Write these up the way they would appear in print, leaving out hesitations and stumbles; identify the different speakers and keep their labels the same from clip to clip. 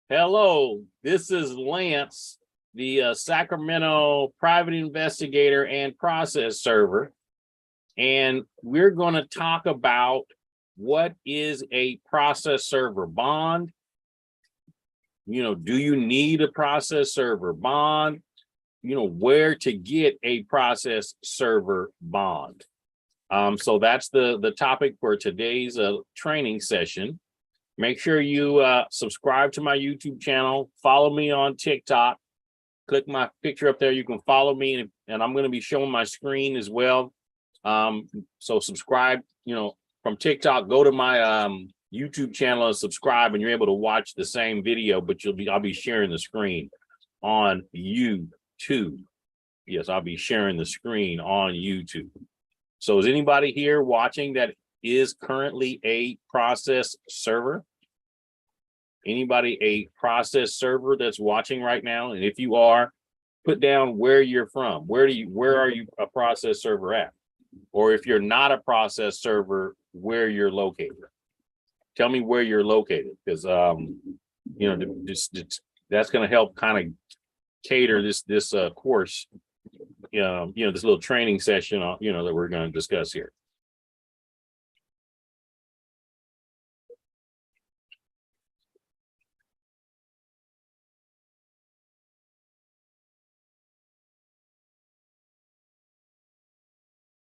Speaker 1: Hello, this is Lance, the Sacramento private investigator and process server. And we're going to talk about what is a process server bond. Do you need a process server bond? Where to get a process server bond. So that's the topic for today's training session. Make sure you subscribe to my YouTube channel, follow me on TikTok, click my picture up there. You can follow me, and I'm going to be showing my screen as well. So subscribe, from TikTok, go to my YouTube channel and subscribe, and you're able to watch the same video, but I'll be sharing the screen on YouTube. Yes, I'll be sharing the screen on YouTube. So is anybody here watching that is currently a process server? Anybody a process server that's watching right now? And if you are, put down where you're from. Where are you a process server at? Or if you're not a process server, where you're located. Tell me where you're located, because that's going to help kind of cater this course. This little training session, that we're going to discuss here.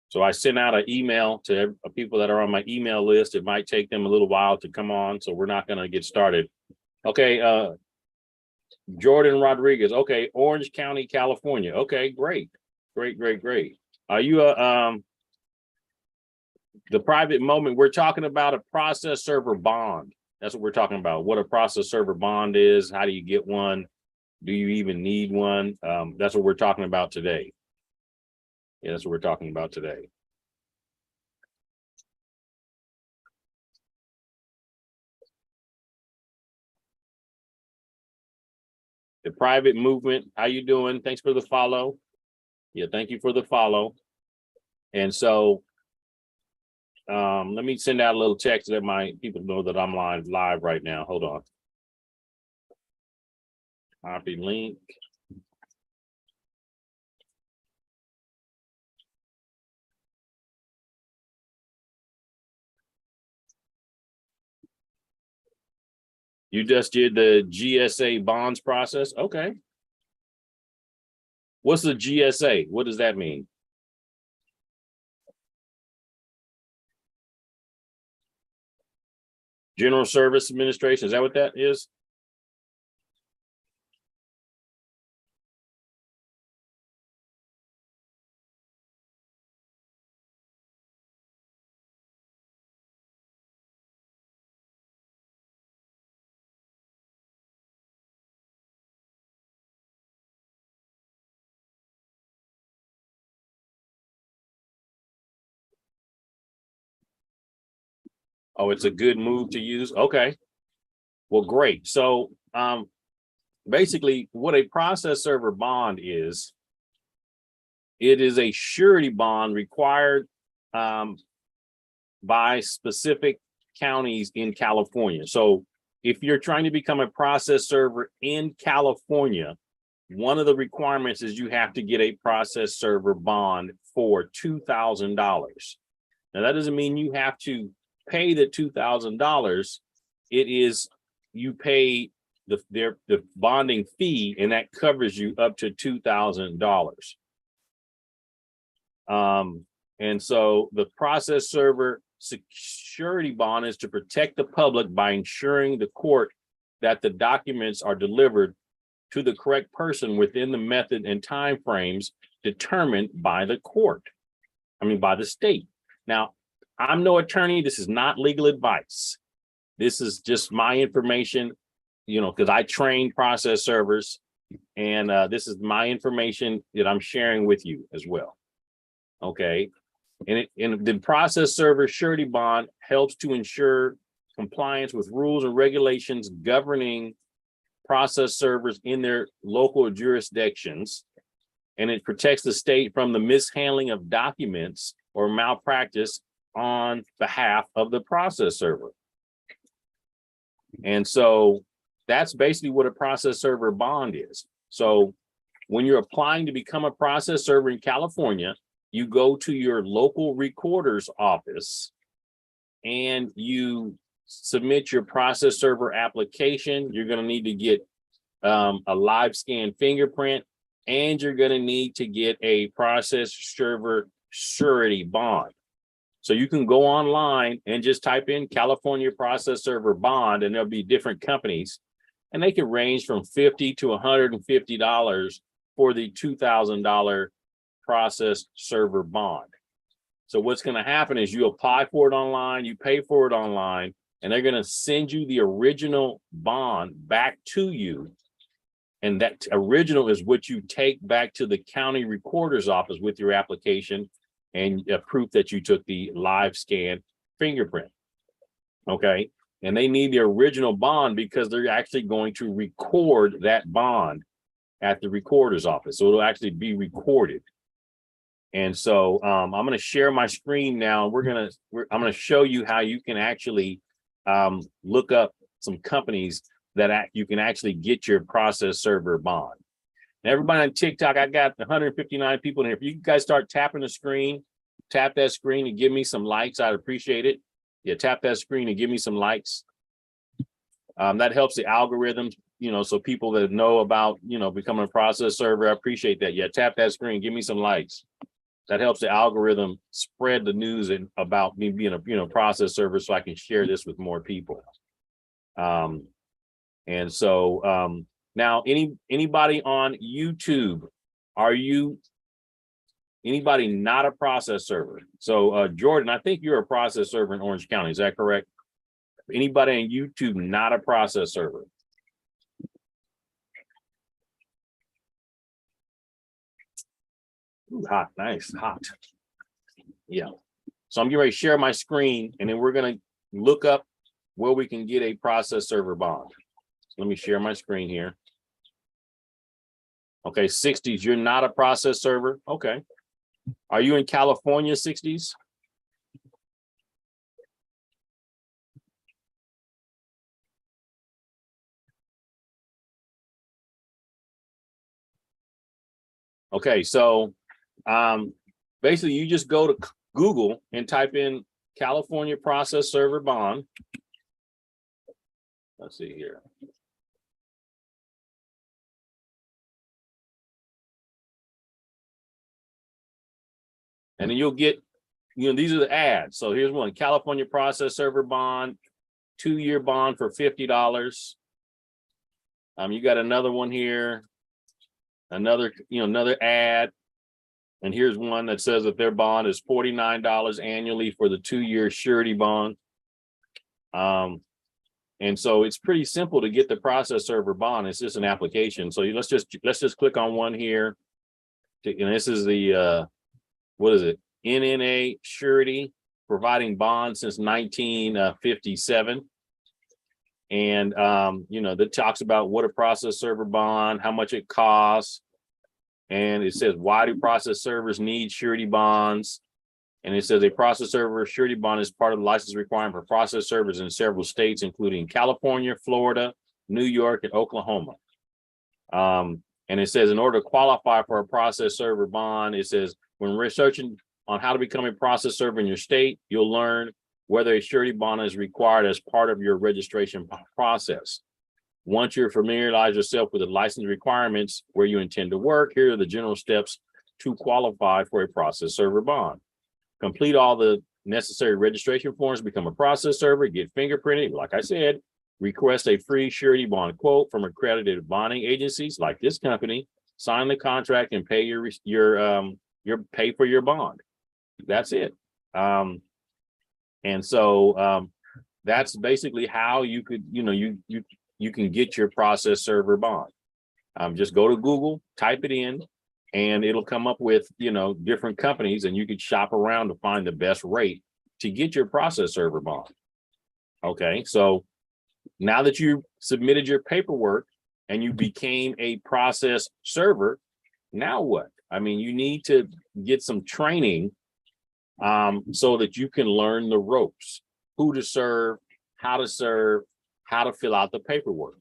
Speaker 1: So I sent out an email to people that are on my email list. It might take them a little while to come on, so we're not going to get started. Okay, Jordan Rodriguez. Okay, Orange County, California. Okay, great. Are you the private moment? We're talking about a process server bond. That's what we're talking about. What a process server bond is. How do you get one? Do you even need one? That's what we're talking about today. Yeah, that's what we're talking about today. The private movement, how you doing? Thanks for the follow. Yeah, thank you for the follow. And so let me send out a little text that my people know that I'm live right now. Hold on. Copy link. You just did the GSA bonds process? Okay. What's the GSA? What does that mean? General Service Administration, is that what that is? Oh, it's a good move to use. Okay. Well, great. So basically what a process server bond is, it is a surety bond required by specific counties in California. So if you're trying to become a process server in California, one of the requirements is you have to get a process server bond for $2,000. Now, that doesn't mean you have to pay the $2,000. It is, you pay the bonding fee, and that covers you up to $2,000. And so the process server security bond is to protect the public by ensuring the court that the documents are delivered to the correct person within the method and time frames determined by the court. By the state. Now, I'm no attorney. This is not legal advice. This is just my information, because I train process servers, and this is my information that I'm sharing with you as well. Okay. And the process server surety bond helps to ensure compliance with rules and regulations governing process servers in their local jurisdictions. And it protects the state from the mishandling of documents or malpractice on behalf of the process server. And so that's basically what a process server bond is. So when you're applying to become a process server in California, you go to your local recorder's office and you submit your process server application. You're going to need to get a live scan fingerprint, and you're going to need to get a process server surety bond. So you can go online and just type in California process server bond, and there'll be different companies, and they can range from $50 to $150 for the $2,000 process server bond. So what's going to happen is you apply for it online, you pay for it online, and they're going to send you the original bond back to you. And that original is what you take back to the county recorder's office with your application and proof that you took the live scan fingerprint. Okay. And they need the original bond because they're actually going to record that bond at the recorder's office. So it'll actually be recorded. And so I'm going to share my screen now. I'm going to show you how you can actually look up some companies that you can actually get your process server bond. And everybody on TikTok, I got 159 people in here. If you guys start tapping the screen, tap that screen and give me some likes, I'd appreciate it. Yeah, tap that screen and give me some likes. That helps the algorithms, so people that know about, becoming a process server, I appreciate that. Yeah, tap that screen, give me some likes. That helps the algorithm spread the news about me being a process server, so I can share this with more people. And so now anybody on YouTube, anybody not a process server? So Jordan, I think you're a process server in Orange County, is that correct? Anybody on YouTube not a process server? Ooh, hot, nice, hot. Yeah. So I'm getting ready to share my screen, and then we're going to look up where we can get a process server bond. So let me share my screen here. Okay, 60s, you're not a process server. Okay. Are you in California, 60s? Okay, so basically you just go to Google and type in California process server bond. Let's see here. And then you'll get, these are the ads. So here's one, California process server bond, 2-year bond for $50. You got another one here, another ad. And here's one that says that their bond is $49 annually for the 2-year surety bond. And so it's pretty simple to get the process server bond. It's just an application. So let's just click on one here. And this is the what is it? NNA surety, providing bonds since 1957. And that talks about what a process server bond, how much it costs. And it says, why do process servers need surety bonds? And it says a process server surety bond is part of the license requirement for process servers in several states, including California, Florida, New York, and Oklahoma. And it says in order to qualify for a process server bond, it says when researching on how to become a process server in your state, you'll learn whether a surety bond is required as part of your registration process. Once you familiarize yourself with the license requirements where you intend to work, here are the general steps to qualify for a process server bond. Complete all the necessary registration forms, become a process server, get fingerprinted. Like I said, request a free surety bond quote from accredited bonding agencies like this company, sign the contract, and pay your pay for your bond. That's it. And so that's basically how you could, you can get your process server bond. Just go to Google, type it in, and it'll come up with, different companies, and you could shop around to find the best rate to get your process server bond. Okay, so now that you submitted your paperwork and you became a process server, now what? I mean, you need to get some training so that you can learn the ropes, who to serve, how to fill out the paperwork.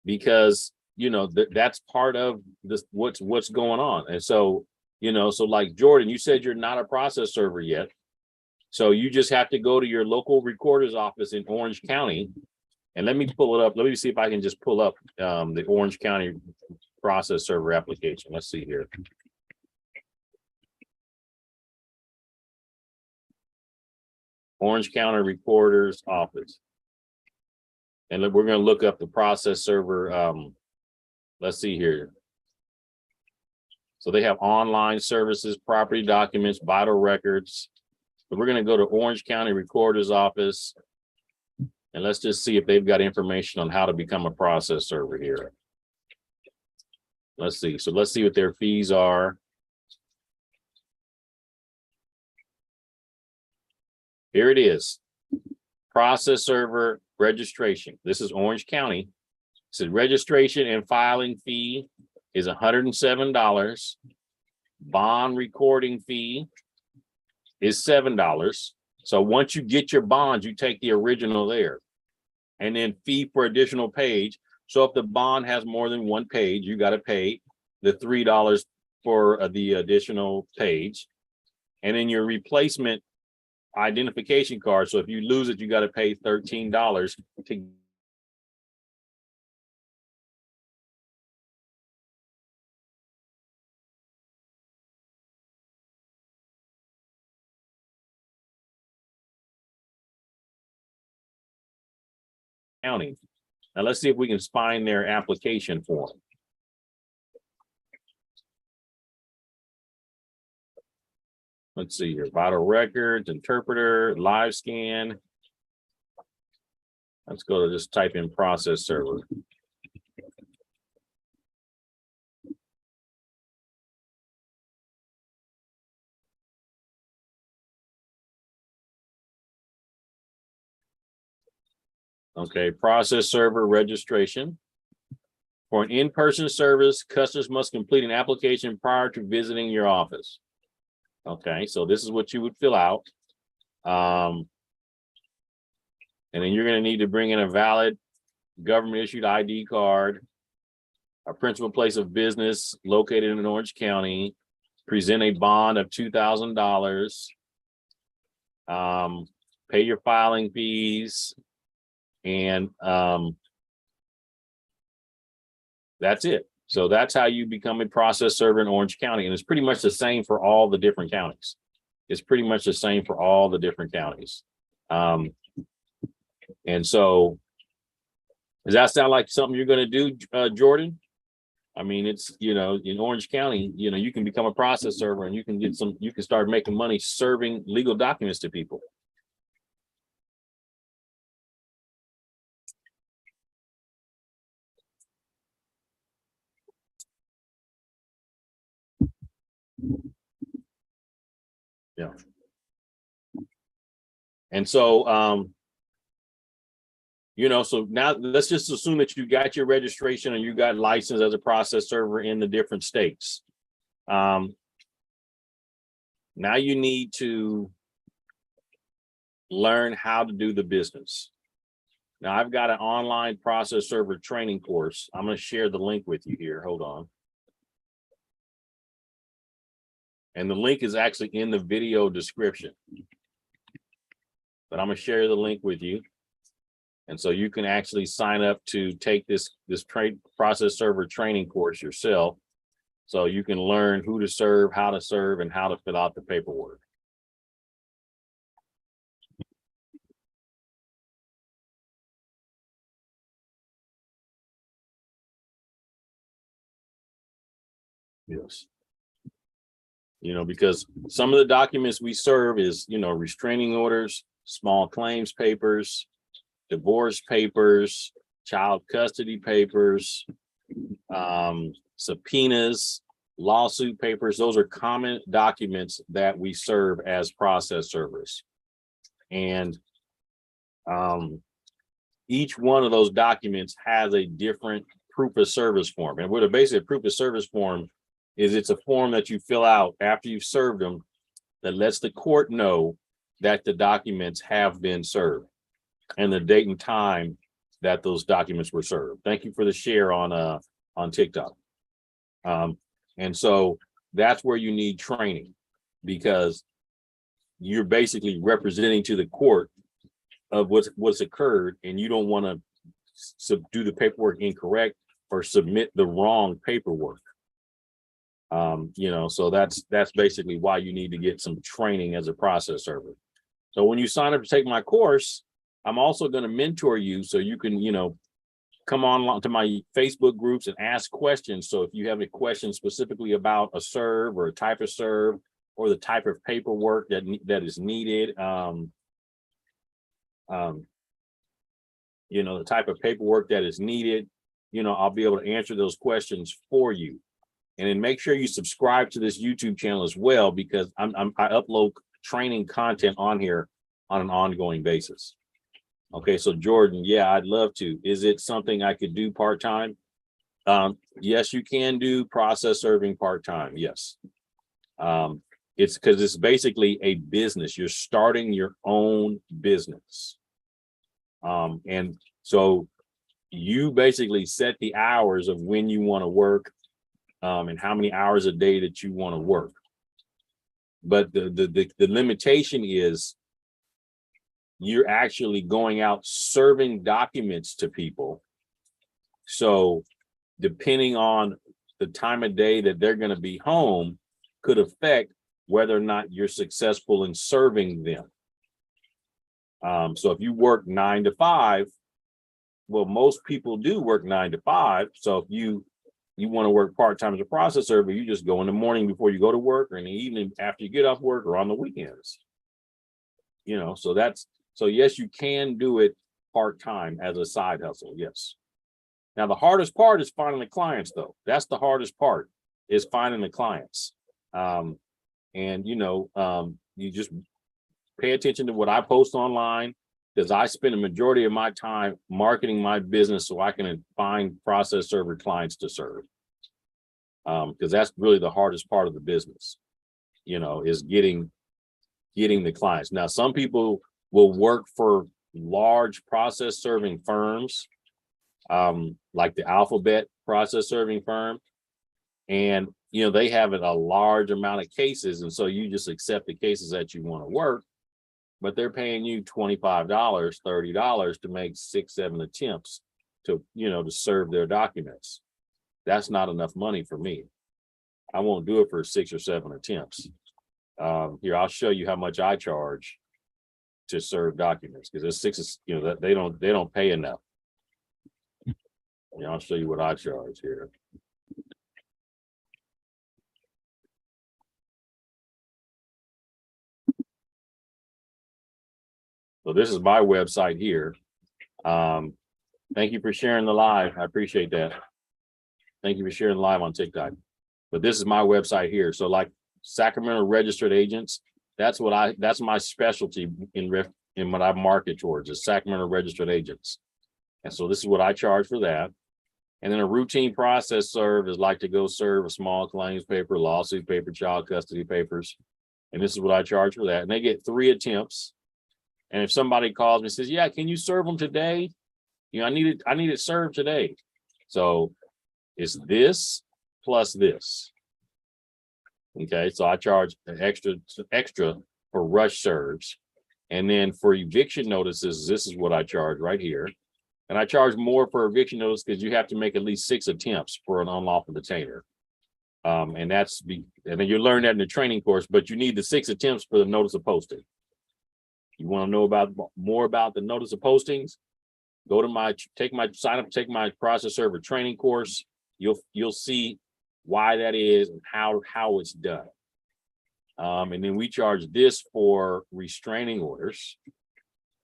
Speaker 1: Because, you know, that's part of this, what's going on. And so, you know, so like Jordan, you said you're not a process server yet. So you just have to go to your local recorder's office in Orange County. And let me pull it up. Let me see if I can just pull up the Orange County process server application. Let's see here. Orange County Recorder's Office. And we're going to look up the process server. Let's see here. So they have online services, property documents, vital records. But we're going to go to Orange County Recorder's Office. And let's just see if they've got information on how to become a process server here. Let's see. So let's see what their fees are. Here it is. Process server registration. This is Orange County. It says registration and filing fee is $107. Bond recording fee is $7. So once you get your bonds, you take the original there. And then fee for additional page. So if the bond has more than one page, you got to pay the $3 for the additional page. And then your replacement identification card. So if you lose it, you got to pay $13 to county. Now let's see if we can find their application form. Let's see here, vital records, interpreter, live scan. Let's go to just type in process server. Okay, process server registration. For an in-person service, customers must complete an application prior to visiting your office. Okay, so this is what you would fill out. And then you're going to need to bring in a valid government issued ID card, a principal place of business located in Orange County, present a bond of $2,000, pay your filing fees, and that's it. So that's how you become a process server in Orange County. And it's pretty much the same for all the different counties. It's pretty much the same for all the different counties. And so does that sound like something you're going to do, Jordan? I mean, it's, you know, in Orange County, you know, you can become a process server and you can get some, you can start making money serving legal documents to people. Yeah. And so, you know, so now let's just assume that you got your registration and you got licensed as a process server in the different states. Now you need to learn how to do the business. Now I've got an online process server training course. I'm going to share the link with you here. Hold on. And the link is actually in the video description. But I'm going to share the link with you. And so you can actually sign up to take this process server training course yourself. So you can learn who to serve, how to serve, and how to fill out the paperwork. Yes. You know, because some of the documents we serve is, you know, restraining orders, small claims papers, divorce papers, child custody papers, subpoenas, lawsuit papers. Those are common documents that we serve as process servers. And each one of those documents has a different proof of service form. And what a basic proof of service form is, it's a form that you fill out after you've served them that lets the court know that the documents have been served and the date and time that those documents were served. Thank you for the share on TikTok. And so that's where you need training, because you're basically representing to the court of what's occurred, and you don't want to do the paperwork incorrect or submit the wrong paperwork. So that's basically why you need to get some training as a process server. So when you sign up to take my course, I'm also going to mentor you so you can, come on to my Facebook groups and ask questions. So if you have a question specifically about a serve or a type of serve or the type of paperwork that is needed, the type of paperwork that is needed, I'll be able to answer those questions for you. And then make sure you subscribe to this YouTube channel as well, because I upload training content on here on an ongoing basis. Okay, so Jordan, yeah, I'd love to. Is it something I could do part-time? Yes, you can do process serving part-time. Yes. It's because it's basically a business. You're starting your own business. And so you basically set the hours of when you want to work, and how many hours a day that you want to work. But the limitation is you're actually going out serving documents to people. So depending on the time of day that they're going to be home could affect whether or not you're successful in serving them. So if you work 9 to 5, well, most people do work 9 to 5. So if you want to work part-time as a process server, you just go in the morning before you go to work, or in the evening after you get off work, or on the weekends. So yes, you can do it part-time as a side hustle. Yes. Now, the hardest part is finding the clients, though. That's the hardest part, is finding the clients. You just pay attention to what I post online, because I spend a majority of my time marketing my business so I can find process server clients to serve. Because that's really the hardest part of the business, is getting the clients. Now, some people will work for large process serving firms, like the Alphabet process serving firm. And, they have a large amount of cases. And so you just accept the cases that you want to work, but they're paying you $25, $30 to make 6-7 attempts to serve their documents. That's not enough money for me. I won't do it for 6 or 7 attempts. Here, I'll show you how much I charge to serve documents, because there's 6, that they don't pay enough. I'll show you what I charge here. So this is my website here. Thank you for sharing the live. I appreciate that. Thank you for sharing live on TikTok. But this is my website here. So like Sacramento registered agents, that's my specialty in what I market towards, is Sacramento registered agents. And so this is what I charge for that. And then a routine process serve is like to go serve a small claims paper, lawsuit paper, child custody papers. And this is what I charge for that. And they get 3 attempts. And if somebody calls me and says, yeah, can you serve them today? I need it served today. So it's this plus this. Okay, so I charge an extra for rush serves. And then for eviction notices, this is what I charge right here. And I charge more for eviction notice because you have to make at least 6 attempts for an unlawful detainer. And then you learn that in the training course, but you need the 6 attempts for the notice of posting. You want to know more about the notice of postings? Go to sign up, take my process server training course. You'll see why that is and how it's done. And then we charge this for restraining orders,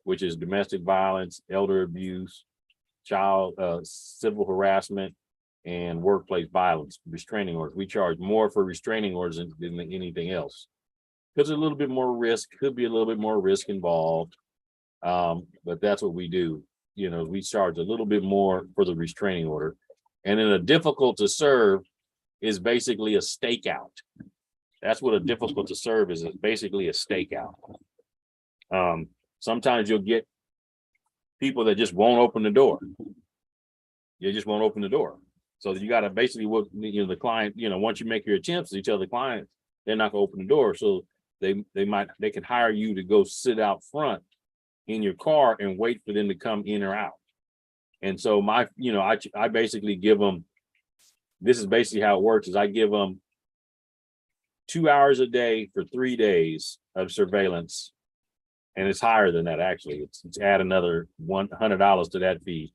Speaker 1: which is domestic violence, elder abuse, child civil harassment, and workplace violence restraining orders. We charge more for restraining orders than anything else, because a little bit more risk, could be a little bit more risk involved. But that's what we do. We charge a little bit more for the restraining order. And then a difficult to serve is basically a stakeout. That's what a difficult to serve is basically a stakeout. Sometimes you'll get people that just won't open the door. You just won't open the door. So you got to basically what the client, once you make your attempts, you tell the client they're not gonna open the door. So they can hire you to go sit out front in your car and wait for them to come in or out. And so I basically give them, this is basically how it works, is I give them 2 hours a day for 3 days of surveillance. And it's higher than that, actually. It's add another $100 to that fee.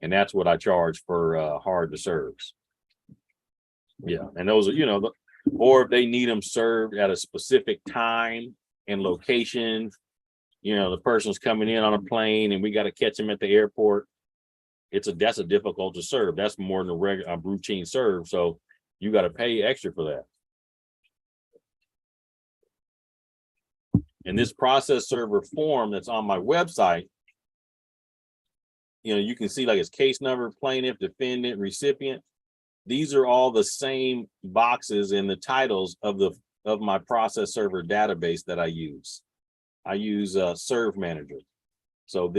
Speaker 1: And that's what I charge for hard to serves. Yeah. And those are, or if they need them served at a specific time and location, the person's coming in on a plane and we got to catch them at the airport. That's a difficult to serve. That's more than a regular routine serve. So you got to pay extra for that. And this process server form that's on my website, you can see like it's case number, plaintiff, defendant, recipient. These are all the same boxes in the titles of my process server database that I use. I use Serve Manager. So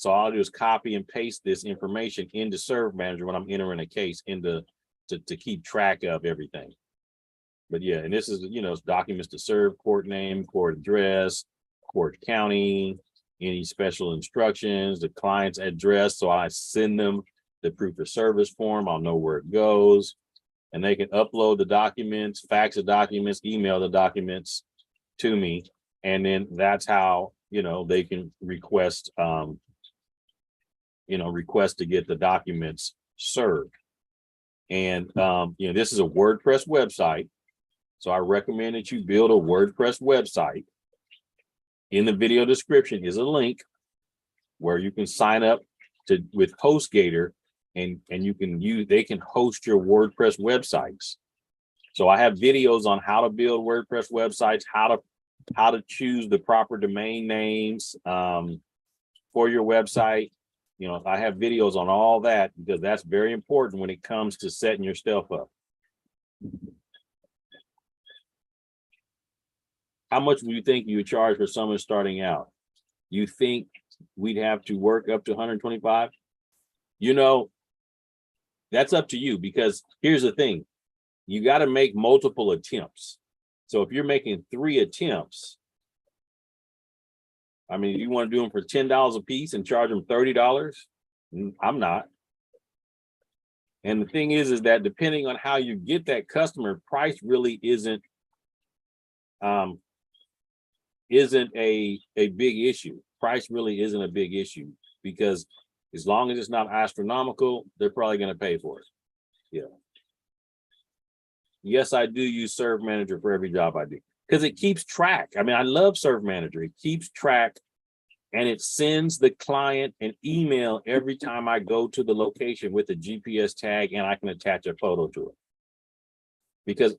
Speaker 1: I'll just copy and paste this information into Serve Manager when I'm entering a case to keep track of everything. But yeah, and this is, it's documents to serve, court name, court address, court county, any special instructions, the client's address. So I send them the proof of service form. I'll know where it goes. And they can upload the documents, fax the documents, email the documents to me. And then that's how, they can request, request to get the documents served. And, this is a WordPress website. So I recommend that you build a WordPress website. In the video description is a link where you can sign up with HostGator and they can host your WordPress websites. So I have videos on how to build WordPress websites, how to choose the proper domain names for your website. I have videos on all that because that's very important when it comes to setting your stuff up. How much do you think you would charge for someone starting out? You think we'd have to work up to 125? That's up to you, because here's the thing. You got to make multiple attempts. So if you're making 3 attempts, you want to do them for $10 a piece and charge them $30? I'm not. And the thing is that depending on how you get that customer, price really isn't a big issue. Price really isn't a big issue, because as long as it's not astronomical, they're probably going to pay for it. Yeah. Yes, I do use Serve Manager for every job I do because it keeps track. I love Serve Manager. It keeps track and it sends the client an email every time I go to the location with a GPS tag, and I can attach a photo to it. Because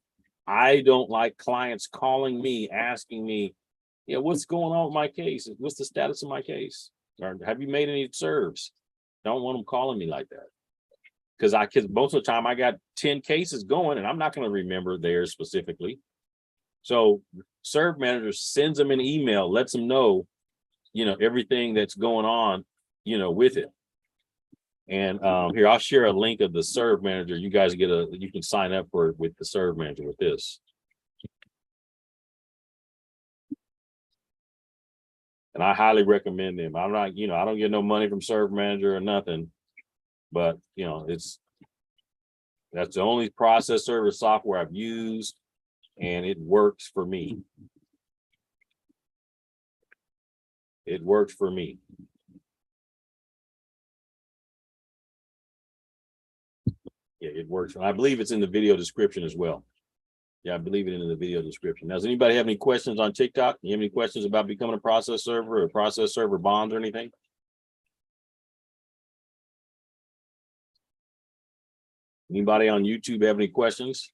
Speaker 1: I don't like clients calling me, asking me, what's going on with my case? What's the status of my case? Or have you made any serves? Don't want them calling me like that. Because most of the time I got 10 cases going and I'm not going to remember theirs specifically. So Serve Manager sends them an email, lets them know, everything that's going on, with it. And here, I'll share a link of the Serve Manager. You guys you can sign up for it with the Serve Manager with this. And I highly recommend them. I'm not, I don't get no money from Serve Manager or nothing, but that's the only process server software I've used, and it works for me. It works for me. Yeah, it works. And I believe it's in the video description as well. Yeah, I believe it in the video description. Now, does anybody have any questions on TikTok? You have any questions about becoming a process server or process server bonds or anything? Anybody on YouTube have any questions?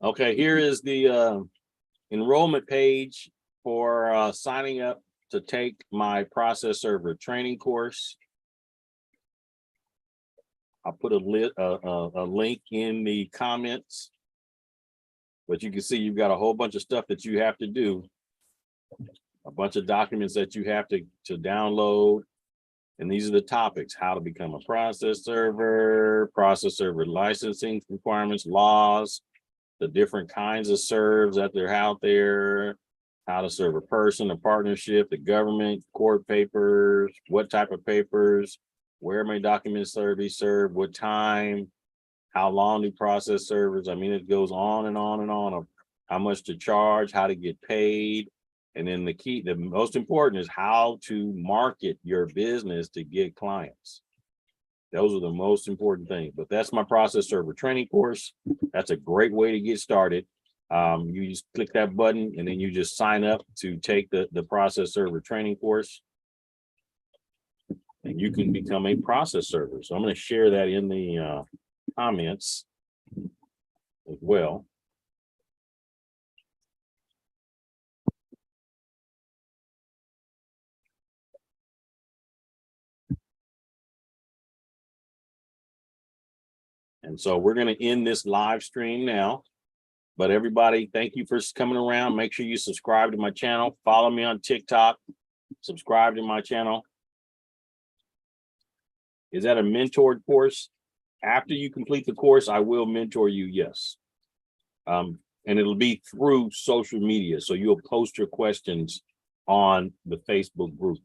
Speaker 1: Okay, here is the enrollment page for signing up to take my process server training course. I'll put a link in the comments, but you can see you've got a whole bunch of stuff that you have to do, a bunch of documents that you have to download. And these are the topics: how to become a process server licensing requirements, laws, the different kinds of serves that they're out there, how to serve a person, a partnership, the government, court papers, what type of papers, where may documents be served, what time, how long do process servers, I mean, it goes on and on and on of how much to charge, how to get paid. And then the most important is how to market your business to get clients. Those are the most important things, but that's my process server training course. That's a great way to get started. You just click that button and then you just sign up to take the process server training course. And you can become a process server. So I'm going to share that in the comments as well. And so we're going to end this live stream now. But everybody, thank you for coming around. Make sure you subscribe to my channel. Follow me on TikTok. Subscribe to my channel. Is that a mentored course? After you complete the course, I will mentor you, yes. And it'll be through social media. So you'll post your questions on the Facebook group.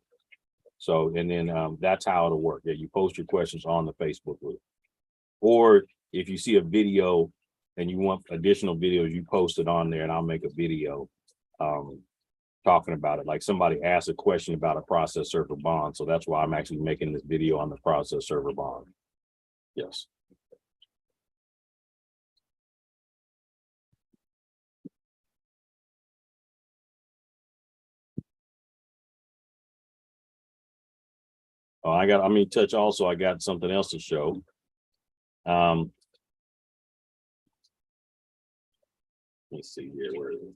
Speaker 1: So, and then that's how it'll work. Yeah, you post your questions on the Facebook group. Or if you see a video and you want additional videos, you post it on there and I'll make a video talking about it. Like somebody asked a question about a process server bond. So that's why I'm actually making this video on the process server bond. Yes. Oh, I got something else to show. Let's see here. Where is it?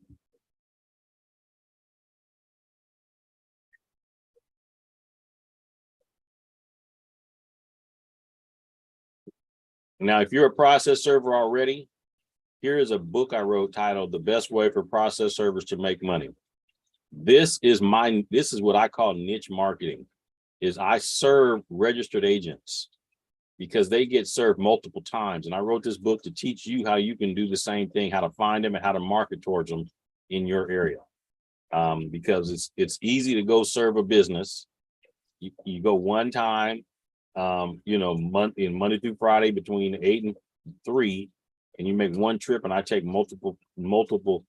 Speaker 1: Now, if you're a process server already, here is a book I wrote titled "The Best Way for Process Servers to Make Money." This is what I call niche marketing. Is I serve registered agents because they get served multiple times. And I wrote this book to teach you how you can do the same thing, how to find them and how to market towards them in your area. Because it's easy to go serve a business. You go one time, Monday through Friday between 8 and 3, and you make one trip, and I take multiple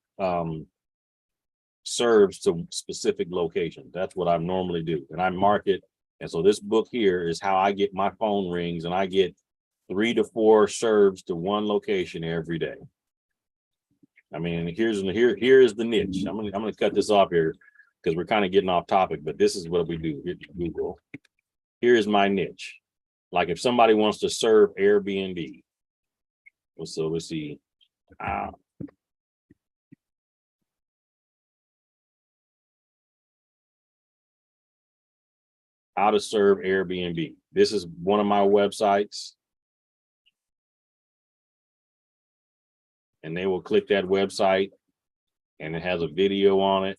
Speaker 1: serves to specific locations. That's what I normally do. And I market. And so this book here is how I get my phone rings, and I get 3 to 4 serves to one location every day. I mean, here is the niche. I'm gonna cut this off here because we're kind of getting off topic, but this is what we do here at Google. Here is my niche. Like if somebody wants to serve Airbnb, so let's see. How to serve Airbnb. This is one of my websites. And they will click that website and it has a video on it.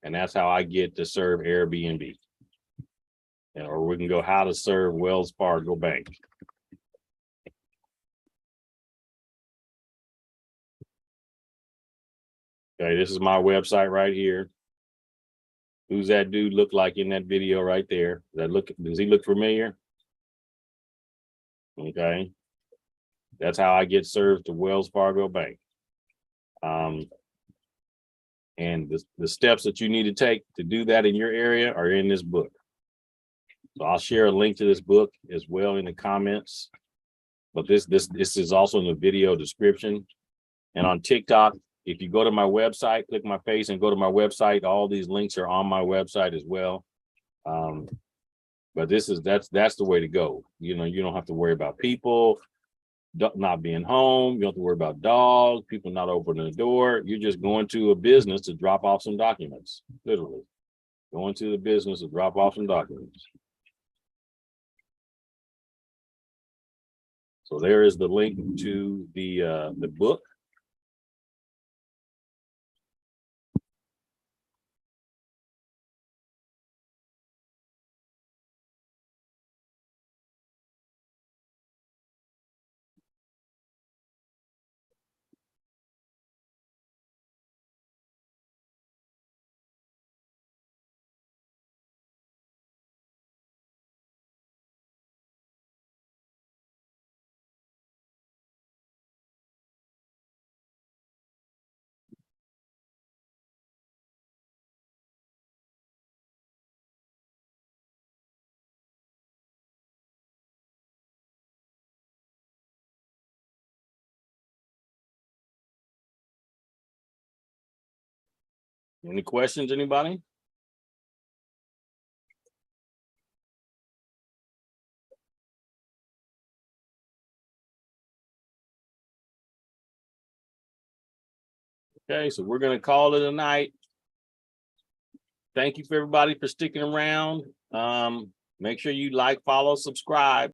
Speaker 1: And that's how I get to serve Airbnb. Or we can go how to serve Wells Fargo Bank. Okay, this is my website right here. Who's that dude look like in that video right there? Does he look familiar? Okay. That's how I get served to Wells Fargo Bank. And the steps that you need to take to do that in your area are in this book. So I'll share a link to this book as well in the comments. But this is also in the video description. And on TikTok, if you go to my website, click my face and go to my website, all these links are on my website as well. But that's the way to go. You know, you don't have to worry about people. not being home. You don't have to worry about dogs, people not opening the door. You're just going to a business to drop off some documents, literally. Going to the business to drop off some documents. So there is the link to the book. Any questions, anybody? Okay, so we're gonna call it a night. Thank you for everybody for sticking around. Make sure you like, follow, subscribe.